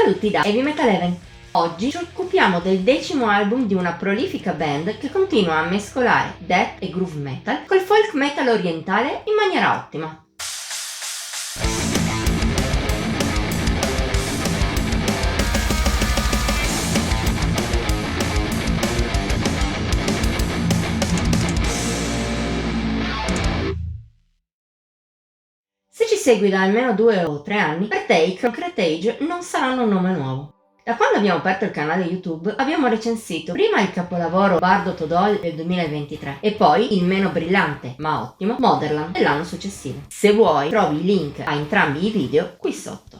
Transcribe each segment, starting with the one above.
Saluti da Heavy Metal Heaven. Oggi ci occupiamo del 10° album di una prolifica band che continua a mescolare death e groove metal col folk metal orientale in maniera ottima. Se ci segui da almeno 2 o 3 anni, per te i Concrete Age non saranno un nome nuovo. Da quando abbiamo aperto il canale YouTube abbiamo recensito prima il capolavoro Bardo Todol del 2023 e poi il meno brillante, ma ottimo, Motherland dell'anno successivo. Se vuoi trovi i link a entrambi i video qui sotto.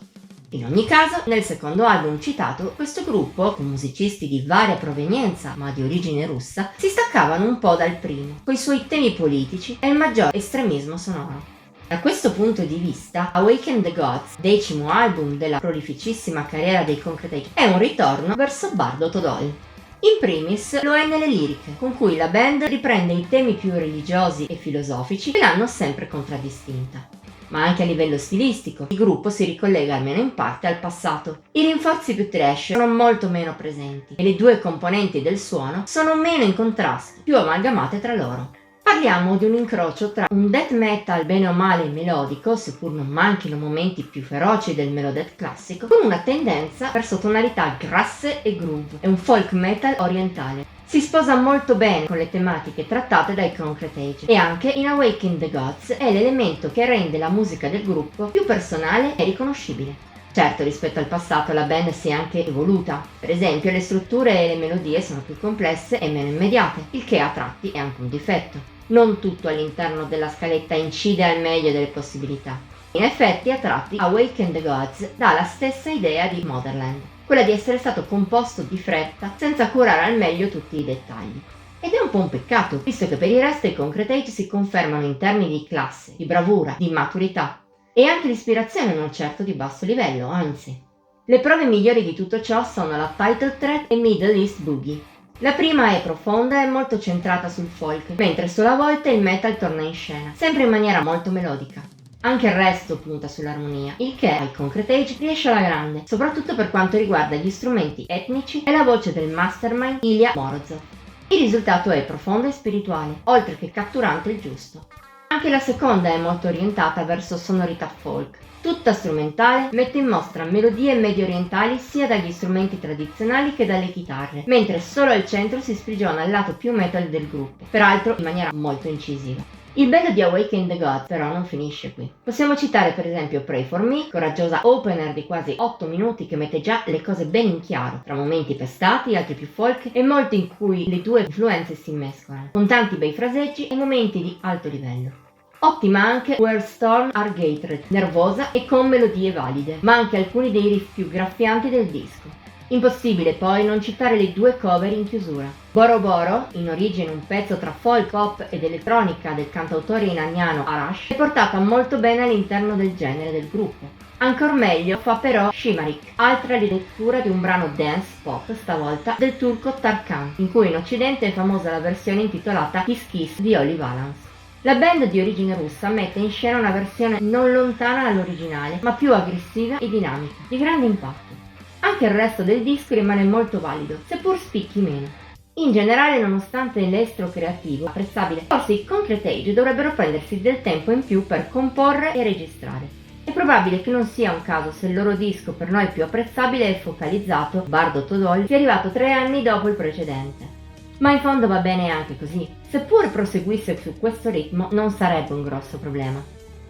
In ogni caso, nel secondo album citato, questo gruppo, con musicisti di varia provenienza ma di origine russa, si staccavano un po' dal primo, coi suoi temi politici e il maggior estremismo sonoro. Da questo punto di vista, Awaken the Gods, 10° album della prolificissima carriera dei Concrete Age, è un ritorno verso Bardo Todol. In primis lo è nelle liriche, con cui la band riprende i temi più religiosi e filosofici che l'hanno sempre contraddistinta. Ma anche a livello stilistico, il gruppo si ricollega almeno in parte al passato. I rinforzi più trash sono molto meno presenti e le due componenti del suono sono meno in contrasto, più amalgamate tra loro. Parliamo di un incrocio tra un death metal bene o male melodico, seppur non manchino momenti più feroci del melodeath classico, con una tendenza verso tonalità grasse e groove, e un folk metal orientale. Si sposa molto bene con le tematiche trattate dai Concrete Age, e anche in Awaken the Gods è l'elemento che rende la musica del gruppo più personale e riconoscibile. Certo, rispetto al passato la band si è anche evoluta. Per esempio, le strutture e le melodie sono più complesse e meno immediate, il che a tratti è anche un difetto. Non tutto all'interno della scaletta incide al meglio delle possibilità. In effetti, a tratti, Awaken the Gods dà la stessa idea di Motherland, quella di essere stato composto di fretta, senza curare al meglio tutti i dettagli. Ed è un po' un peccato, visto che per il resto i Concrete Age si confermano in termini di classe, di bravura, di maturità. E anche l'ispirazione non certo di basso livello, anzi. Le prove migliori di tutto ciò sono la title track e Middle East Boogie. La prima è profonda e molto centrata sul folk, mentre solo a volte il metal torna in scena, sempre in maniera molto melodica. Anche il resto punta sull'armonia, il che ai Concrete Age riesce alla grande, soprattutto per quanto riguarda gli strumenti etnici e la voce del mastermind Ilya Morozov. Il risultato è profondo e spirituale, oltre che catturante il giusto. Anche la seconda è molto orientata verso sonorità folk. Tutta strumentale, mette in mostra melodie medio orientali sia dagli strumenti tradizionali che dalle chitarre, mentre solo al centro si sprigiona il lato più metal del gruppo, peraltro in maniera molto incisiva. Il bello di Awaken the Gods però non finisce qui. Possiamo citare per esempio Pray for Me, coraggiosa opener di quasi 8 minuti che mette già le cose ben in chiaro, tra momenti pestati, altri più folk e molti in cui le due influenze si mescolano, con tanti bei fraseggi e momenti di alto livello. Ottima anche Where Storm Are Gathered, nervosa e con melodie valide, ma anche alcuni dei riff più graffianti del disco. Impossibile poi non citare le due cover in chiusura. Boro Boro, in origine un pezzo tra folk, pop ed elettronica del cantautore iraniano Arash, è portata molto bene all'interno del genere del gruppo. Ancor meglio fa però Shimarik, altra rilettura di un brano dance pop, stavolta del turco Tarkan, in cui in occidente è famosa la versione intitolata Kiss Kiss di Oli Valance. La band di origine russa mette in scena una versione non lontana dall'originale, ma più aggressiva e dinamica, di grande impatto. Anche il resto del disco rimane molto valido, seppur spicchi meno. In generale, nonostante l'estro creativo apprezzabile, forse i Concrete Age dovrebbero prendersi del tempo in più per comporre e registrare. È probabile che non sia un caso se il loro disco per noi più apprezzabile e focalizzato, Bardo Todol, sia arrivato 3 anni dopo il precedente. Ma in fondo va bene anche così. Seppur proseguisse su questo ritmo, non sarebbe un grosso problema.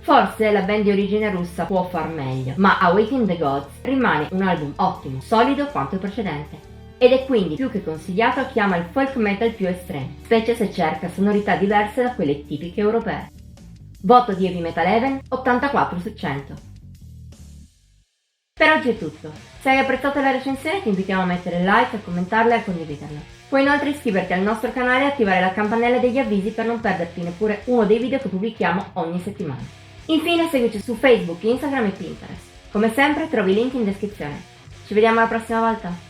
Forse la band di origine russa può far meglio, ma Awaken the Gods rimane un album ottimo, solido quanto il precedente. Ed è quindi più che consigliato a chi ama il folk metal più estremo, specie se cerca sonorità diverse da quelle tipiche europee. Voto di Heavy Metal Heaven 84 su 100. Per oggi è tutto. Se hai apprezzato la recensione ti invitiamo a mettere like, a commentarla e a condividerla. Puoi inoltre iscriverti al nostro canale e attivare la campanella degli avvisi per non perderti neppure uno dei video che pubblichiamo ogni settimana. Infine seguici su Facebook, Instagram e Pinterest. Come sempre trovi i link in descrizione. Ci vediamo la prossima volta!